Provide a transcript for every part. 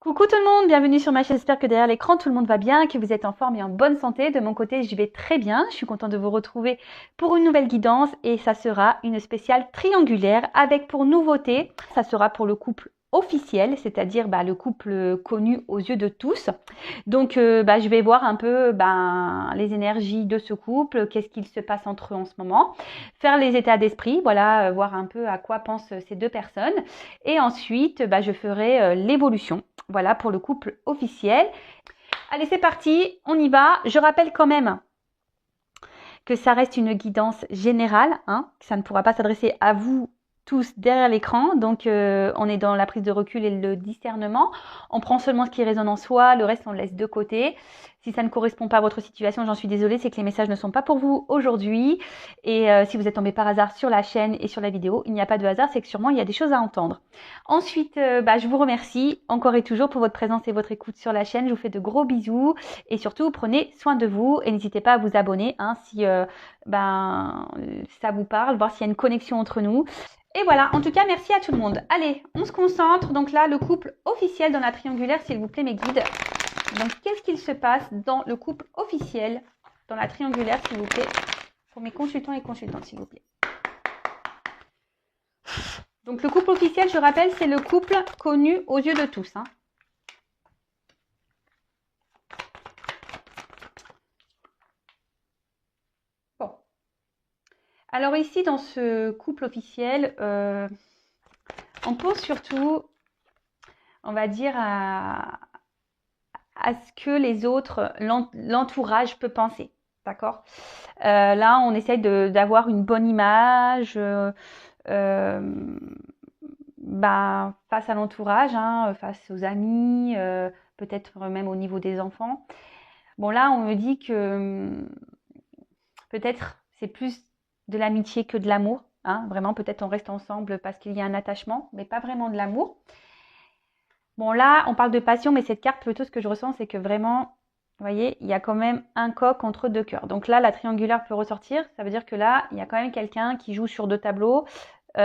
Coucou tout le monde, bienvenue sur ma chaîne, j'espère que derrière l'écran tout le monde va bien, que vous êtes en forme et en bonne santé. De mon côté, je vais très bien, je suis contente de vous retrouver pour une nouvelle guidance et ça sera une spéciale triangulaire avec pour nouveauté, ça sera pour le couple officiel, c'est-à-dire le couple connu aux yeux de tous. Donc je vais voir un peu les énergies de ce couple, qu'est-ce qu'il se passe entre eux en ce moment, faire les états d'esprit, voilà, voir un peu à quoi pensent ces deux personnes et ensuite je ferai l'évolution. Voilà pour le couple officiel. Allez, c'est parti, on y va. Je rappelle quand même que ça reste une guidance générale, que ça ne pourra pas s'adresser à vous tous derrière l'écran. Donc, on est dans la prise de recul et le discernement. On prend seulement ce qui résonne en soi, le reste, on le laisse de côté. Si ça ne correspond pas à votre situation, j'en suis désolée, c'est que les messages ne sont pas pour vous aujourd'hui. Et si vous êtes tombé par hasard sur la chaîne et sur la vidéo, il n'y a pas de hasard, c'est que sûrement, il y a des choses à entendre. Ensuite, je vous remercie encore et toujours pour votre présence et votre écoute sur la chaîne. Je vous fais de gros bisous et surtout, prenez soin de vous et n'hésitez pas à vous abonner si ça vous parle, voir s'il y a une connexion entre nous. Et voilà, en tout cas, merci à tout le monde. Allez, on se concentre. Donc là, le couple officiel dans la triangulaire, s'il vous plaît, mes guides. Donc, qu'est-ce qu'il se passe dans le couple officiel dans la triangulaire, s'il vous plaît, pour mes consultants et consultantes, s'il vous plaît. Donc, le couple officiel, je rappelle, c'est le couple connu aux yeux de tous. Bon. Alors ici, dans ce couple officiel, on pense surtout, on va dire, à ce que les autres, l'entourage peut penser. D'accord? Là, on essaye d'avoir une bonne image face à l'entourage, face aux amis, peut-être même au niveau des enfants. Bon, là, on me dit que peut-être c'est plus de l'amitié que de l'amour. Vraiment, peut-être on reste ensemble parce qu'il y a un attachement, mais pas vraiment de l'amour. Bon, là, on parle de passion, mais cette carte, plutôt, ce que je ressens, c'est que vraiment, vous voyez, il y a quand même un coq entre deux cœurs. Donc là, la triangulaire peut ressortir. Ça veut dire que là, il y a quand même quelqu'un qui joue sur deux tableaux. Et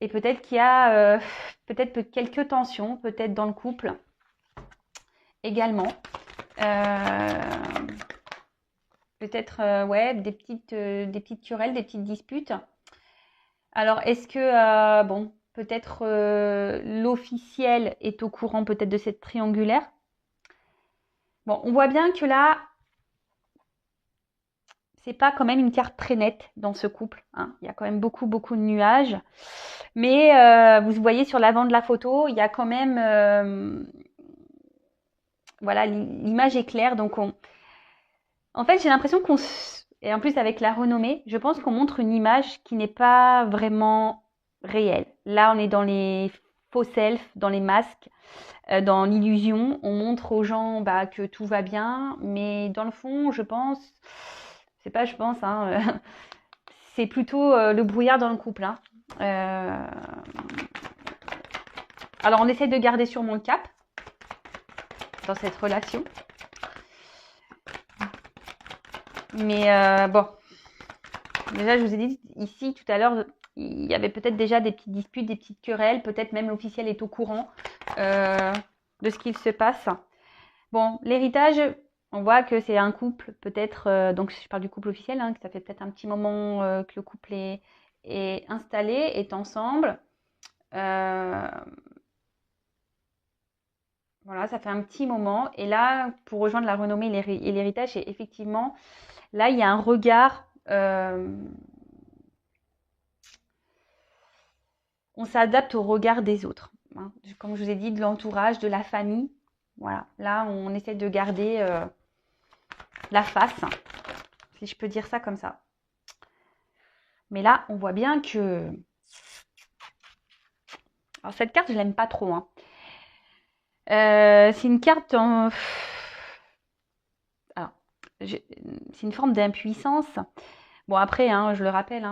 peut-être qu'il y a peut-être quelques tensions, peut-être dans le couple également. Peut-être, ouais, des petites querelles, des petites disputes. Alors, est-ce que, peut-être l'officiel est au courant peut-être de cette triangulaire. Bon, on voit bien que là, c'est pas quand même une carte très nette dans ce couple. Il y a quand même beaucoup de nuages. Mais vous voyez sur l'avant de la photo, il y a quand même... voilà, l'image est claire. Donc, en fait, j'ai l'impression qu'on... Et en plus, avec la renommée, je pense qu'on montre une image qui n'est pas vraiment réelle. Là, on est dans les faux self, dans les masques, dans l'illusion. On montre aux gens que tout va bien, mais dans le fond, je pense, c'est pas je pense, c'est plutôt le brouillard dans le couple. Alors, on essaie de garder sûrement le cap dans cette relation. Mais bon, déjà, je vous ai dit ici tout à l'heure, il y avait peut-être déjà des petites disputes, des petites querelles. Peut-être même l'officiel est au courant de ce qu'il se passe. Bon, l'héritage, on voit que c'est un couple, peut-être, donc je parle du couple officiel, que ça fait peut-être un petit moment que le couple est installé, est ensemble. Voilà, ça fait un petit moment. Et là, pour rejoindre la renommée et l'héritage, c'est effectivement, là, il y a un regard... on s'adapte au regard des autres. Comme je vous ai dit, de l'entourage, de la famille. Voilà, là, on essaie de garder la face, si je peux dire ça comme ça. Mais là, on voit bien que... Alors, cette carte, je l'aime pas trop. C'est une carte en... Alors, c'est une forme d'impuissance. Bon, après, je le rappelle,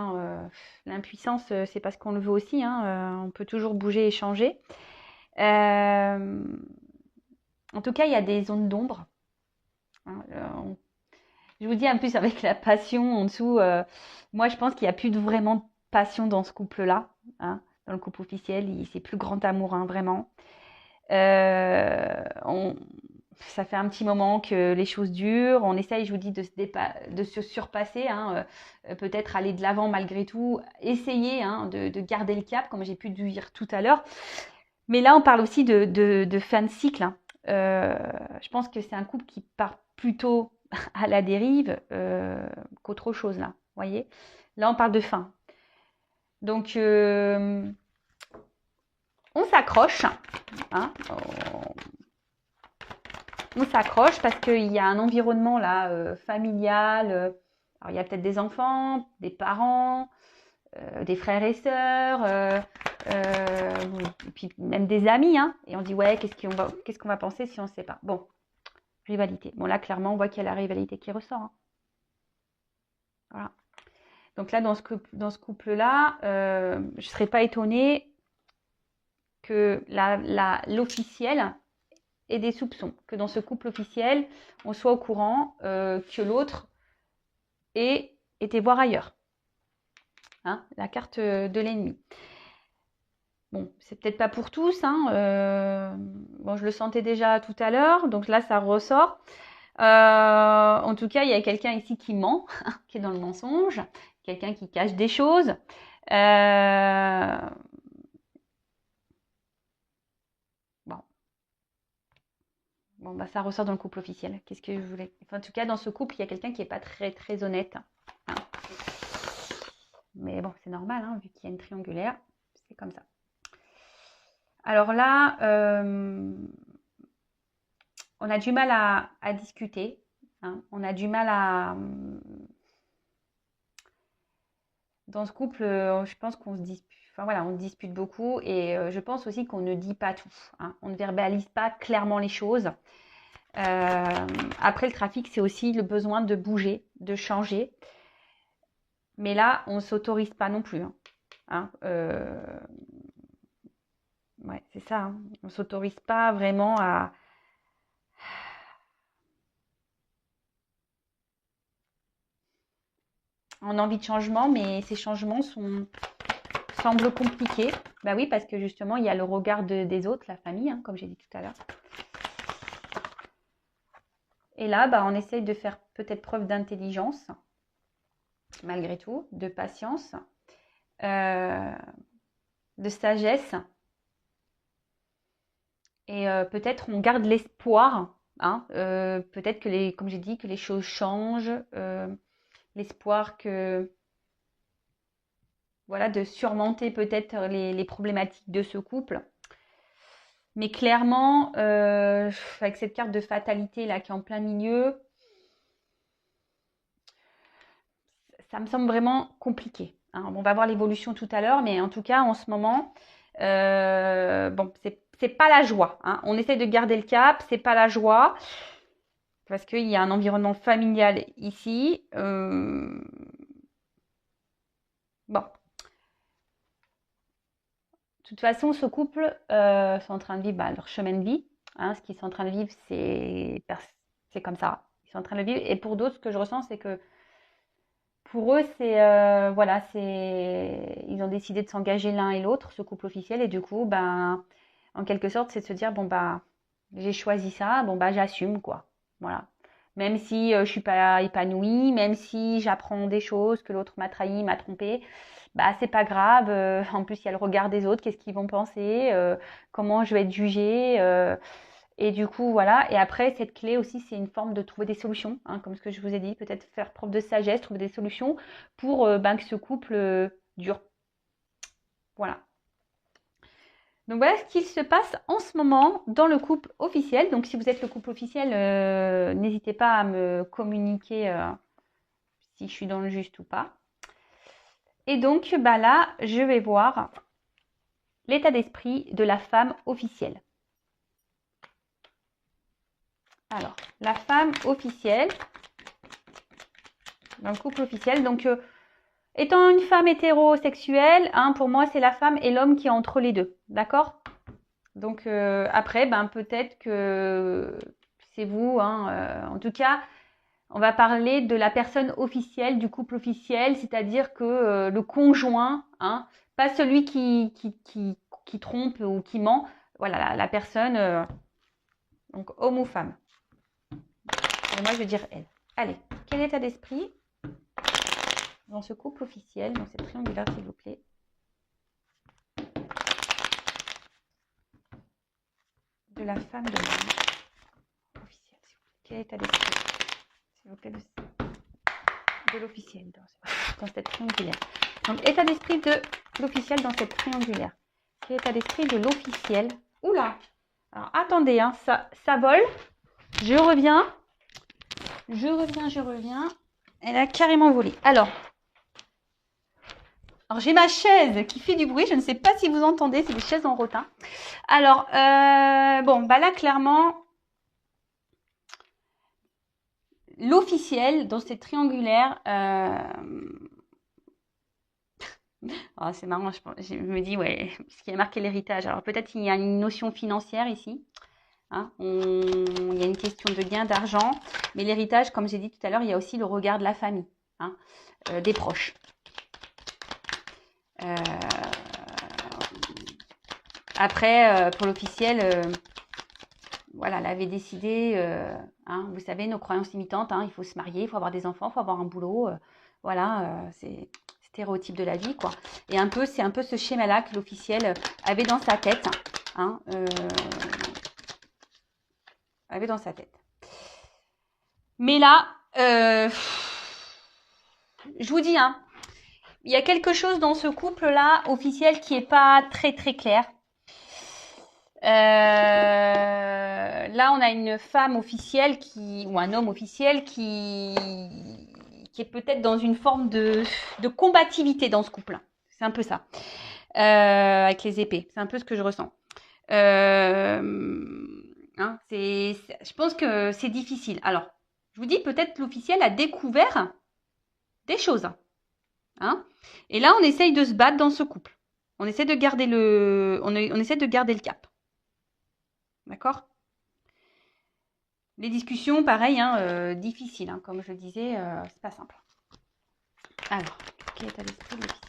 l'impuissance, c'est parce qu'on le veut aussi. On peut toujours bouger et changer. En tout cas, il y a des zones d'ombre. Je vous dis en plus avec la passion en dessous, moi je pense qu'il n'y a plus vraiment de passion dans ce couple-là. dans le couple officiel, c'est plus grand amour, hein, vraiment. Euh, on, Ça fait un petit moment que les choses durent. On essaye, je vous dis, de se surpasser, hein, peut-être aller de l'avant malgré tout, essayer, hein, de garder le cap, comme j'ai pu dire tout à l'heure. Mais là, on parle aussi de fin de cycle, hein. Je pense que c'est un couple qui part plutôt à la dérive qu'autre chose, là. Vous voyez? Là, on parle de fin. Donc, on s'accroche, hein, on s'accroche parce qu'il y a un environnement là familial. Alors, il y a peut-être des enfants, des parents, des frères et sœurs, et puis même des amis, hein. Et on dit ouais, qu'est-ce qu'on va penser si on ne sait pas. Bon, rivalité. Bon là, clairement, on voit qu'il y a la rivalité qui ressort, hein. Voilà. Donc là, dans ce couple-là, je ne serais pas étonnée que l'officiel ait des soupçons. Que dans ce couple officiel, on soit au courant que l'autre ait été voir ailleurs. Hein, la carte de l'ennemi. Bon, c'est peut-être pas pour tous, hein. Bon, je le sentais déjà tout à l'heure, donc là, ça ressort. En tout cas, il y a quelqu'un ici qui ment, qui est dans le mensonge, quelqu'un qui cache des choses. Bon, bah, ça ressort dans le couple officiel. Qu'est-ce que je voulais... Enfin, en tout cas, dans ce couple, il y a quelqu'un qui n'est pas très, très honnête, hein. Mais bon, c'est normal, hein, vu qu'il y a une triangulaire. C'est comme ça. Alors là, on a du mal à discuter, hein. On a du mal à... Dans ce couple, je pense qu'on se dispute. Enfin voilà, on dispute beaucoup et je pense aussi qu'on ne dit pas tout, hein. On ne verbalise pas clairement les choses. Après, le trafic, c'est aussi le besoin de bouger, de changer. Mais là, on ne s'autorise pas non plus, hein. Ouais, c'est ça, hein. On ne s'autorise pas vraiment à... On a envie de changement, mais ces changements semblent compliqués. Bah oui, parce que justement, il y a le regard des autres, la famille, hein, comme j'ai dit tout à l'heure. Et là, bah, on essaye de faire peut-être preuve d'intelligence, malgré tout, de patience, de sagesse. Et peut-être on garde l'espoir, hein, peut-être que comme j'ai dit, que les choses changent, l'espoir que, voilà, de surmonter peut-être les problématiques de ce couple. Mais clairement, avec cette carte de fatalité là qui est en plein milieu, ça me semble vraiment compliqué, hein. On va voir l'évolution tout à l'heure, mais en tout cas, en ce moment, bon, c'est pas la joie, hein. On essaie de garder le cap, c'est pas la joie, parce qu'il y a un environnement familial ici. Bon. De toute façon, ce couple sont en train de vivre leur chemin de vie, hein. Ce qu'ils sont en train de vivre, c'est comme ça. Ils sont en train de le vivre. Et pour d'autres, ce que je ressens, c'est que pour eux, voilà, ils ont décidé de s'engager l'un et l'autre, ce couple officiel, et du coup, ben, en quelque sorte, c'est de se dire, bon, bah, j'ai choisi ça, bon, bah, j'assume, quoi. Voilà. Même si je suis pas épanouie, même si j'apprends des choses, que l'autre m'a trahi, m'a trompé, bah, c'est pas grave. En plus, il y a le regard des autres, qu'est-ce qu'ils vont penser, comment je vais être jugée. Et du coup, voilà. Et après, cette clé aussi, c'est une forme de trouver des solutions, hein, comme ce que je vous ai dit. Peut-être faire preuve de sagesse, trouver des solutions pour ben, que ce couple dure. Voilà. Donc voilà ce qu'il se passe en ce moment dans le couple officiel. Donc si vous êtes le couple officiel, n'hésitez pas à me communiquer si je suis dans le juste ou pas. Et donc bah là, je vais voir l'état d'esprit de la femme officielle. Alors, la femme officielle, dans le couple officiel, donc étant une femme hétérosexuelle, hein, pour moi, c'est la femme et l'homme qui est entre les deux, d'accord? Donc après, ben, peut-être que c'est vous, hein, en tout cas, on va parler de la personne officielle, du couple officiel, c'est-à-dire que le conjoint, hein, Pas celui qui trompe ou qui ment. Voilà, la personne, donc homme ou femme. Et moi, je vais dire elle. Allez, quel état d'esprit dans ce couple officiel, dans cette triangulaire, s'il vous plaît? De la femme de l'homme officiel, s'il vous plaît. Quel état d'esprit, s'il vous plaît, de l'officiel dans cette triangulaire? Donc, état d'esprit de l'officiel dans cette triangulaire. Quel état d'esprit de l'officiel? Oula! Alors, attendez, hein, ça vole. Je reviens. Elle a carrément volé. Alors j'ai ma chaise qui fait du bruit. Je ne sais pas si vous entendez. C'est des chaises en rotin. Alors, bon, bah là, clairement, l'officiel dans cette triangulaire... Oh, c'est marrant, je me dis, ouais, parce qu'il y a marqué l'héritage. Alors, peut-être qu'il y a une notion financière ici. Hein, il y a une question de gain d'argent. Mais l'héritage, comme j'ai dit tout à l'heure, il y a aussi le regard de la famille, hein, des proches. Après, pour l'officiel, voilà, elle avait décidé, hein, vous savez, nos croyances limitantes, hein, il faut se marier, il faut avoir des enfants, il faut avoir un boulot. Voilà, c'est stéréotype de la vie, quoi. Et c'est un peu ce schéma-là que l'officiel avait dans sa tête. Hein, avait dans sa tête. Mais là, je vous dis, hein, il y a quelque chose dans ce couple-là, officiel, qui n'est pas très très clair. Là, on a une femme officielle ou un homme officiel qui est peut-être dans une forme de combativité dans ce couple. C'est un peu ça. Avec les épées. C'est un peu ce que je ressens. Hein, je pense que c'est difficile. Alors, je vous dis, peut-être l'officiel a découvert des choses. Hein, et là, on essaye de se battre dans ce couple. On essaie de garder on essaie de garder le cap. D'accord? Les discussions, pareil, hein, difficiles. Hein, comme je le disais, c'est pas simple. Alors, quel état d'esprit de l'officiel?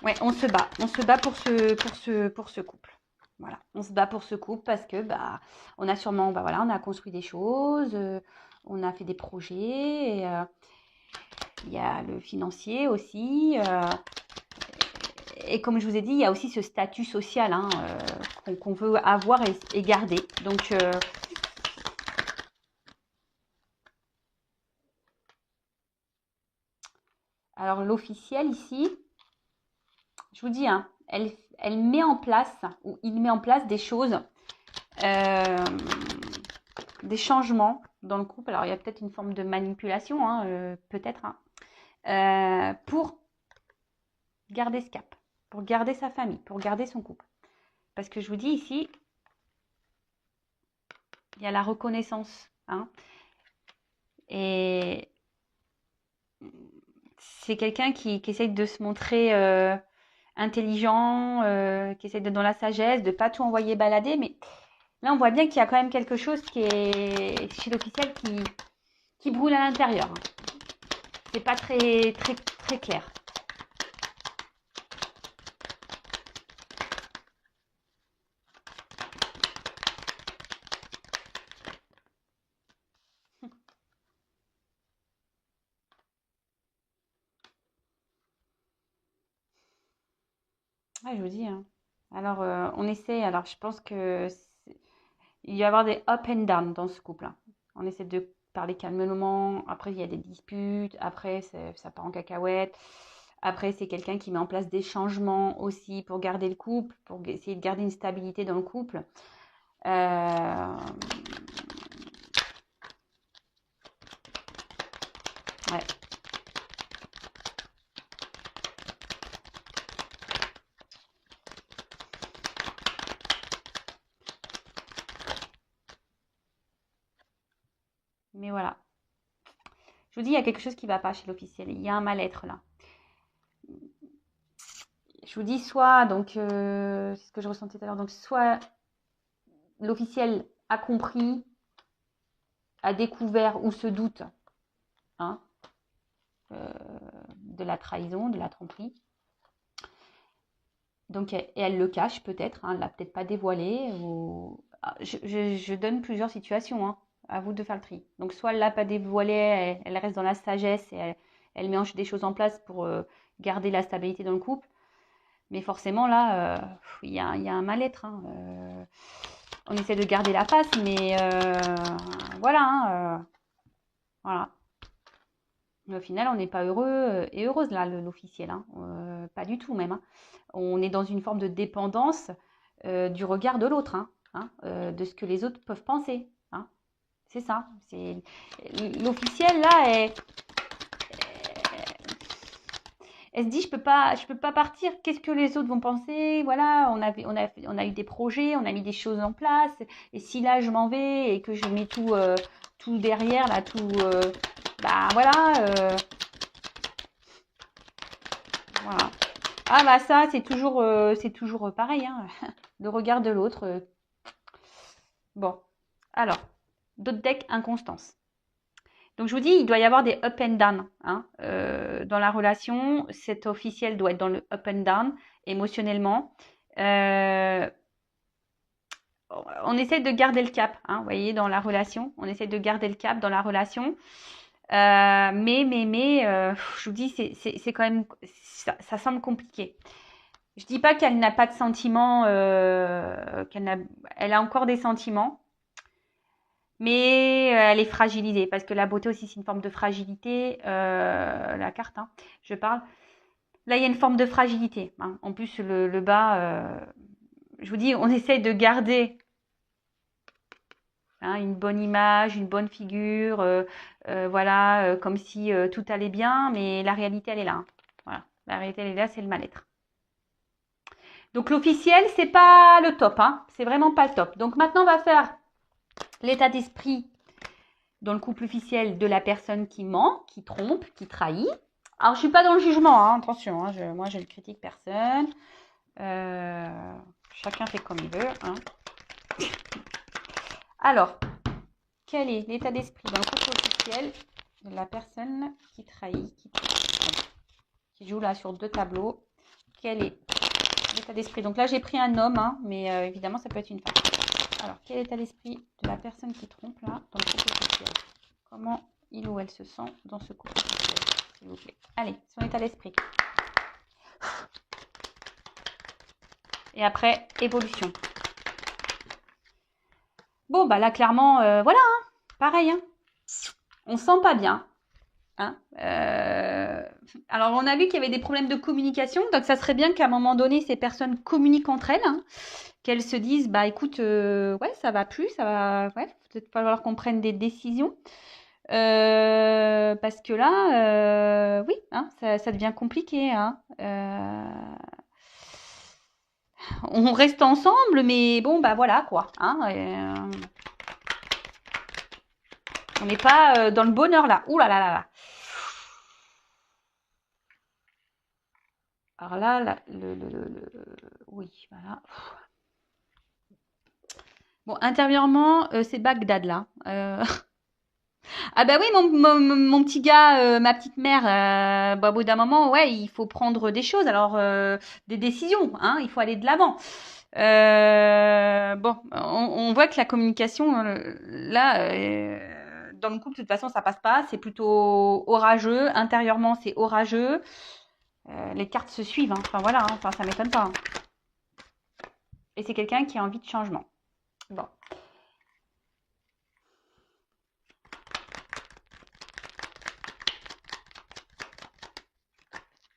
Ouais, on se bat. On se bat pour ce couple. Voilà, on se bat pour ce couple parce que on a sûrement, voilà, on a construit des choses, on a fait des projets. Et, il y a le financier aussi. Et comme je vous ai dit, il y a aussi ce statut social, hein, qu'on veut avoir et garder. Donc, alors l'officiel ici, je vous dis, hein, elle met en place, ou il met en place des choses, des changements dans le couple. Alors il y a peut-être une forme de manipulation, hein, peut-être, hein, pour garder ce cap, pour garder sa famille, pour garder son couple. Parce que je vous dis ici, il y a la reconnaissance, hein, et c'est quelqu'un qui essaye de se montrer intelligent, qui essaye d'être dans la sagesse, de pas tout envoyer balader. Mais là, on voit bien qu'il y a quand même quelque chose qui est chez l'officiel qui brûle à l'intérieur. C'est pas très, très, très clair. Ouais, je vous dis, hein. Alors, on essaie. Alors, je pense que il va y avoir des up and down dans ce couple, hein. On essaie de parler calmement. Après, il y a des disputes. Après, ça part en cacahuète. Après, c'est quelqu'un qui met en place des changements aussi pour garder le couple, pour essayer de garder une stabilité dans le couple. Ouais. Mais voilà. Je vous dis, il y a quelque chose qui ne va pas chez l'officiel. Il y a un mal-être là. Je vous dis soit, donc, c'est ce que je ressentais tout à l'heure, donc soit l'officiel a compris, a découvert ou se doute, hein, de la trahison, de la tromperie. Donc, et elle le cache peut-être, hein, elle l'a peut-être pas dévoilé. Ou... Ah, je donne plusieurs situations, hein, à vous de faire le tri. Donc, soit elle l'a pas dévoilé, elle reste dans la sagesse et elle met des choses en place pour garder la stabilité dans le couple. Mais forcément, là, il y a un mal-être. Hein, on essaie de garder la face, mais voilà. Hein, voilà. Mais au final, on n'est pas heureux et heureuse, là, l'officiel. Hein, pas du tout, même. Hein. On est dans une forme de dépendance du regard de l'autre, hein, de ce que les autres peuvent penser. Hein. C'est ça. L'officiel, là, elle se dit, je peux pas partir. Qu'est-ce que les autres vont penser? Voilà, on a eu des projets, on a mis des choses en place. Et si là, je m'en vais et que je mets tout derrière, là, tout... bah voilà. Voilà. Ah bah ça, c'est toujours pareil, hein. Le regard de l'autre. Bon, alors, d'autres decks, inconstance. Donc je vous dis, il doit y avoir des up and down, hein, dans la relation. Cet officiel doit être dans le up and down émotionnellement. On essaie de garder le cap, hein, vous voyez, dans la relation. On essaie de garder le cap dans la relation. Je vous dis, c'est quand même, ça semble compliqué. Je dis pas qu'elle n'a pas de sentiments, elle a encore des sentiments, mais elle est fragilisée parce que la beauté aussi c'est une forme de fragilité. La carte, hein, je parle. Là, il y a une forme de fragilité. Hein. En plus, le bas, je vous dis, on essaye de garder une bonne image, une bonne figure, voilà, comme si tout allait bien, mais la réalité, elle est là. Hein. Voilà, la réalité, elle est là, c'est le mal-être. Donc l'officiel, c'est pas le top, hein. C'est vraiment pas le top. Donc maintenant, on va faire l'état d'esprit dans le couple officiel de la personne qui ment, qui trompe, qui trahit. Alors, je suis pas dans le jugement, hein, attention, hein, moi je ne critique personne. Chacun fait comme il veut. Hein. Alors, quel est l'état d'esprit dans le couple officiel de la personne qui trahit, qui joue là sur 2 tableaux? Quel est l'état d'esprit? Donc là, j'ai pris un homme, hein, mais évidemment, ça peut être une femme. Alors, quel est l'état d'esprit de la personne qui trompe là dans le couple officiel? Comment il ou elle se sent dans ce couple officiel, s'il vous plaît? Allez, son état d'esprit. Et après, évolution. Bon, bah là, clairement, voilà, hein, pareil. Hein. On se sent pas bien. Hein. Alors, on a vu qu'il y avait des problèmes de communication. Donc, ça serait bien qu'à un moment donné, ces personnes communiquent entre elles. Hein, qu'elles se disent, bah écoute, ouais, ça va plus, ça va, ouais, peut-être falloir qu'on prenne des décisions. Parce que là, oui, hein, ça devient compliqué. Hein. On reste ensemble, mais bon, bah voilà quoi. Hein, on n'est pas dans le bonheur là. Ouh là là là là. Alors là, oui, voilà. Bon, intérieurement, c'est Bagdad là. Ah bah oui, mon petit gars, ma petite mère, bah, au bout d'un moment, ouais, il faut prendre des choses, alors des décisions, hein, il faut aller de l'avant. Bon, on voit que la communication, là, dans le couple, de toute façon, ça passe pas, c'est plutôt orageux, intérieurement, c'est orageux. Les cartes se suivent, hein. Enfin voilà, hein. Enfin, ça m'étonne pas. Hein. Et c'est quelqu'un qui a envie de changement. Bon.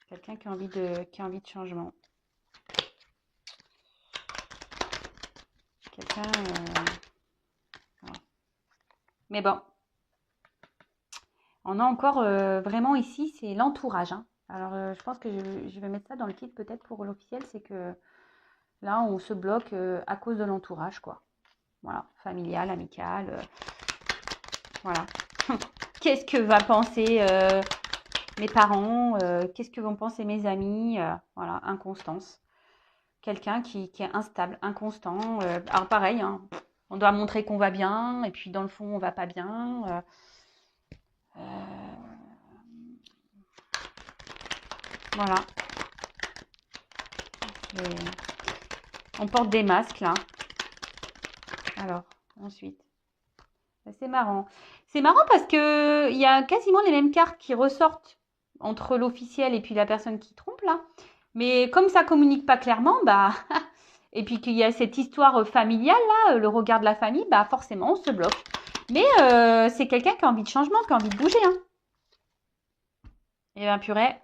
Quelqu'un qui a envie de changement. Quelqu'un. Voilà. Mais bon. On a encore vraiment ici, c'est l'entourage. Hein. Alors, je pense que je vais mettre ça dans le titre peut-être pour l'officiel, c'est que là, on se bloque à cause de l'entourage, quoi. Voilà, familial, amical. Voilà. Qu'est-ce que va penser mes parents? Qu'est-ce que vont penser mes amis? Voilà, inconstance. Quelqu'un qui est instable, inconstant. Alors pareil, hein, on doit montrer qu'on va bien, et puis dans le fond, on va pas bien. Voilà. On porte des masques là. Alors, ensuite. C'est marrant. C'est marrant parce que il y a quasiment les mêmes cartes qui ressortent entre l'officiel et puis la personne qui trompe là. Mais comme ça communique pas clairement, bah et puis qu'il y a cette histoire familiale là, le regard de la famille, bah forcément on se bloque. Mais c'est quelqu'un qui a envie de changement, qui a envie de bouger, hein. Et bien purée,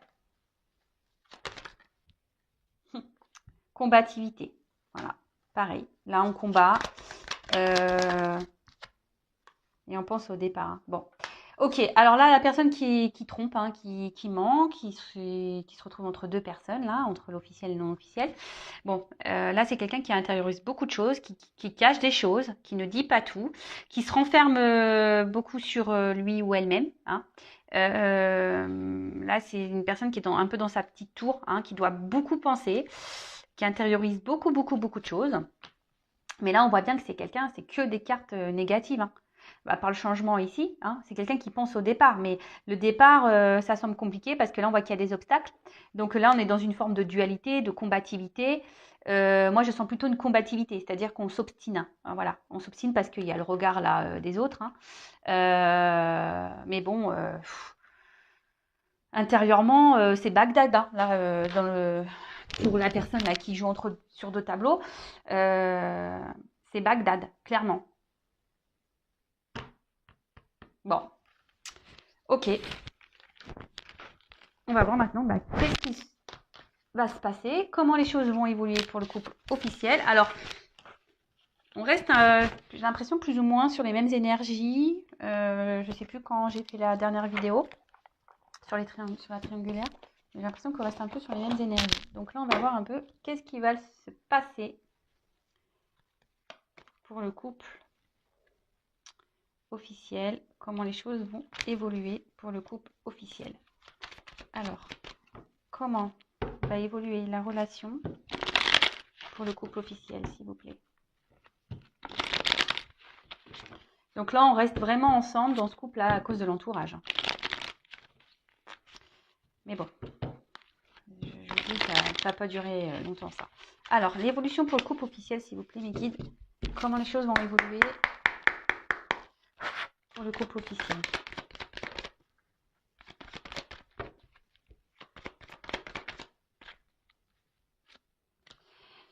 combativité. Voilà, pareil. Là on combat. Et on pense au départ, hein. Bon. Ok, alors là, la personne qui trompe, hein, qui ment, qui se retrouve entre deux personnes, là, entre l'officiel et le non officiel. Bon, là, c'est quelqu'un qui intériorise beaucoup de choses, qui cache des choses, qui ne dit pas tout, qui se renferme beaucoup sur lui ou elle-même, hein. Là, c'est une personne qui est un peu dans sa petite tour, hein, qui doit beaucoup penser, qui intériorise beaucoup, beaucoup, beaucoup de choses. Mais là, on voit bien que c'est quelqu'un, c'est que des cartes négatives, hein. Bah, par le changement ici, hein, c'est quelqu'un qui pense au départ. Mais le départ, ça semble compliqué parce que là, on voit qu'il y a des obstacles. Donc là, on est dans une forme de dualité, de combativité. Moi, je sens plutôt une combativité, c'est-à-dire qu'on s'obstine, hein, voilà, on s'obstine parce qu'il y a le regard là des autres, hein. Mais bon, intérieurement, c'est Bagdad, hein, là, pour la personne là, qui joue sur deux tableaux. C'est Bagdad, clairement. Bon, ok. On va voir maintenant qu'est-ce qui va se passer, comment les choses vont évoluer pour le couple officiel. Alors, on reste, j'ai l'impression, plus ou moins sur les mêmes énergies. Je ne sais plus quand j'ai fait la dernière vidéo sur la triangulaire. J'ai l'impression qu'on reste un peu sur les mêmes énergies. Donc là, on va voir un peu qu'est-ce qui va se passer pour le couple officiel, comment les choses vont évoluer pour le couple officiel. Alors, comment va évoluer la relation pour le couple officiel, s'il vous plaît. Donc là, on reste vraiment ensemble dans ce couple-là à cause de l'entourage. Mais bon, je vous dis, ça ne va pas durer longtemps ça. Alors, l'évolution pour le couple officiel, s'il vous plaît, mes guides. Comment les choses vont évoluer pour le couple officiel.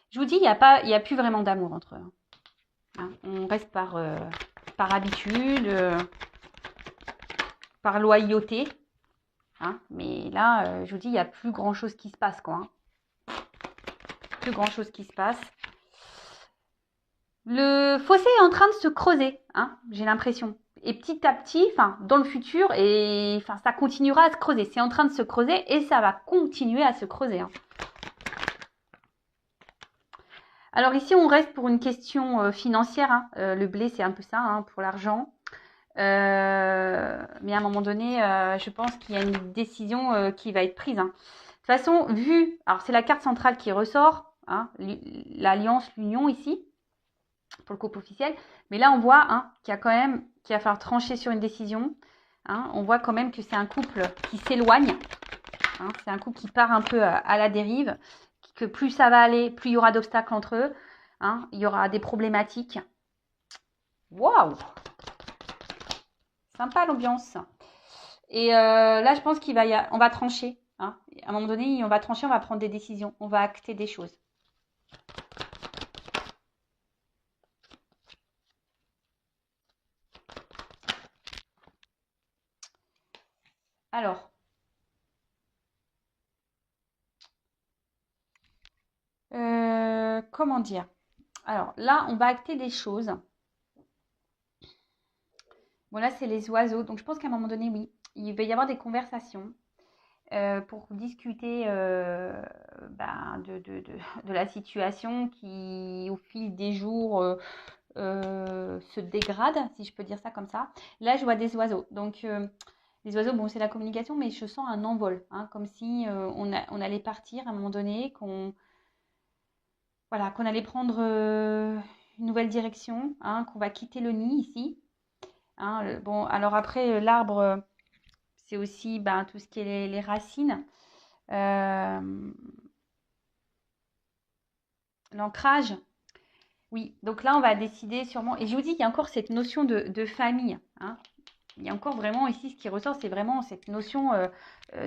Je vous dis, il n'y a plus vraiment d'amour entre eux. Hein, on reste par habitude, par loyauté. Hein, mais là, je vous dis, il n'y a plus grand-chose qui se passe, quoi. Hein. Plus grand-chose qui se passe. Le fossé est en train de se creuser, hein, j'ai l'impression. Et petit à petit, dans le futur, ça continuera à se creuser. C'est en train de se creuser et ça va continuer à se creuser. Hein. Alors ici, on reste pour une question financière. Hein. Le blé, c'est un peu ça, hein, pour l'argent. Mais à un moment donné, je pense qu'il y a une décision qui va être prise. Hein. De toute façon, alors c'est la carte centrale qui ressort, hein, l'alliance, l'union ici, pour le couple officiel. Mais là, on voit hein, qu'il va falloir trancher sur une décision. Hein. On voit quand même que c'est un couple qui s'éloigne. Hein. C'est un couple qui part un peu à la dérive. Que plus ça va aller, plus il y aura d'obstacles entre eux. Hein. Il y aura des problématiques. Waouh! Sympa l'ambiance. Et là, je pense on va trancher. Hein. À un moment donné, on va trancher, on va prendre des décisions. On va acter des choses. Alors, comment dire? Alors là, on va acter des choses. Bon, là, c'est les oiseaux. Donc, je pense qu'à un moment donné, oui, il va y avoir des conversations pour discuter de la situation qui, au fil des jours, se dégrade, si je peux dire ça comme ça. Là, je vois des oiseaux. Donc, les oiseaux, bon, c'est la communication, mais je sens un envol, hein, comme si on allait partir à un moment donné, qu'on allait prendre une nouvelle direction, hein, qu'on va quitter le nid ici. Hein, bon, alors après, l'arbre, c'est aussi tout ce qui est les racines. L'ancrage. Oui, donc là, on va décider sûrement. Et je vous dis, il y a encore cette notion de famille, hein. Il y a encore vraiment ici, ce qui ressort, c'est vraiment cette notion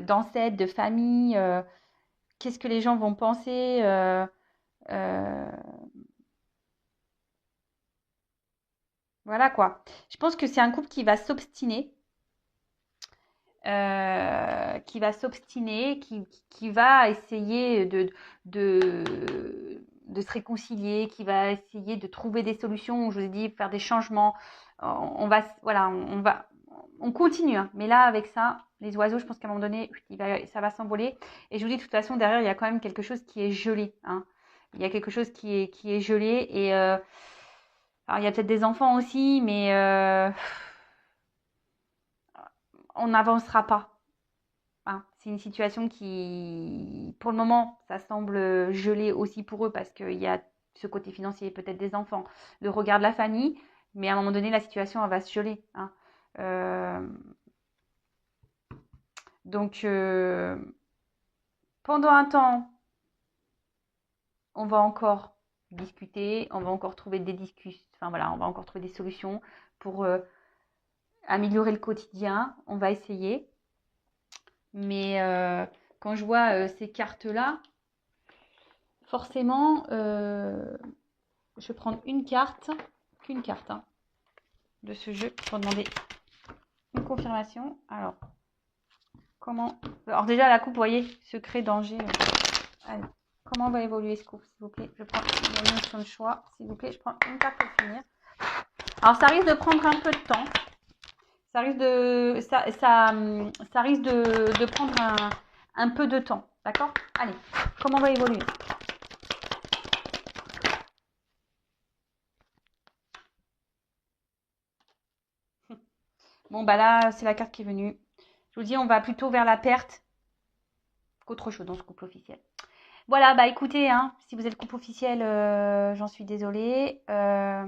d'ancêtre, de famille. Qu'est-ce que les gens vont penser euh, voilà quoi. Je pense que c'est un couple qui va s'obstiner, qui va essayer de, de se réconcilier, qui va essayer de trouver des solutions, je vous ai dit, faire des changements. On va, voilà, on continue, hein. Mais là, avec ça, les oiseaux, je pense qu'à un moment donné, ça va s'envoler. Et je vous dis, de toute façon, derrière, il y a quand même quelque chose qui est gelé, hein. Il y a quelque chose qui est gelé. Et alors, il y a peut-être des enfants aussi, mais on n'avancera pas, hein. C'est une situation qui, pour le moment, ça semble gelé aussi pour eux parce qu'il y a ce côté financier, peut-être des enfants, le regard de la famille, mais à un moment donné, la situation, elle va se geler, hein. Euh, donc, pendant un temps, on va encore discuter, on va encore trouver des discussions, enfin voilà, on va encore trouver des solutions pour améliorer le quotidien. On va essayer. Mais quand je vois ces cartes-là, forcément, je vais prendre qu'une carte, hein, de ce jeu pour demander une confirmation. Alors, comment... Alors déjà, la coupe, vous voyez, secret, danger. Allez, comment va évoluer ce couple, s'il vous plaît? Je prends une notion de choix, s'il vous plaît. Je prends une carte pour finir. Alors, ça risque de prendre un peu de temps. Ça risque de prendre un peu de temps. D'accord? Allez, comment va évoluer? Bon, bah là, c'est la carte qui est venue. Je vous dis, on va plutôt vers la perte qu'autre chose dans ce couple officiel. Voilà, bah écoutez, hein, si vous êtes couple officiel, j'en suis désolée. Bah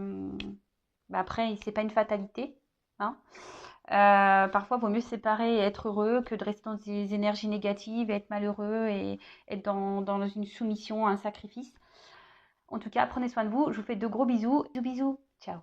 après, c'est pas une fatalité, hein. Parfois, il vaut mieux se séparer et être heureux que de rester dans des énergies négatives et être malheureux et être dans une soumission, un sacrifice. En tout cas, prenez soin de vous. Je vous fais de gros bisous. Bisous, bisous. Ciao.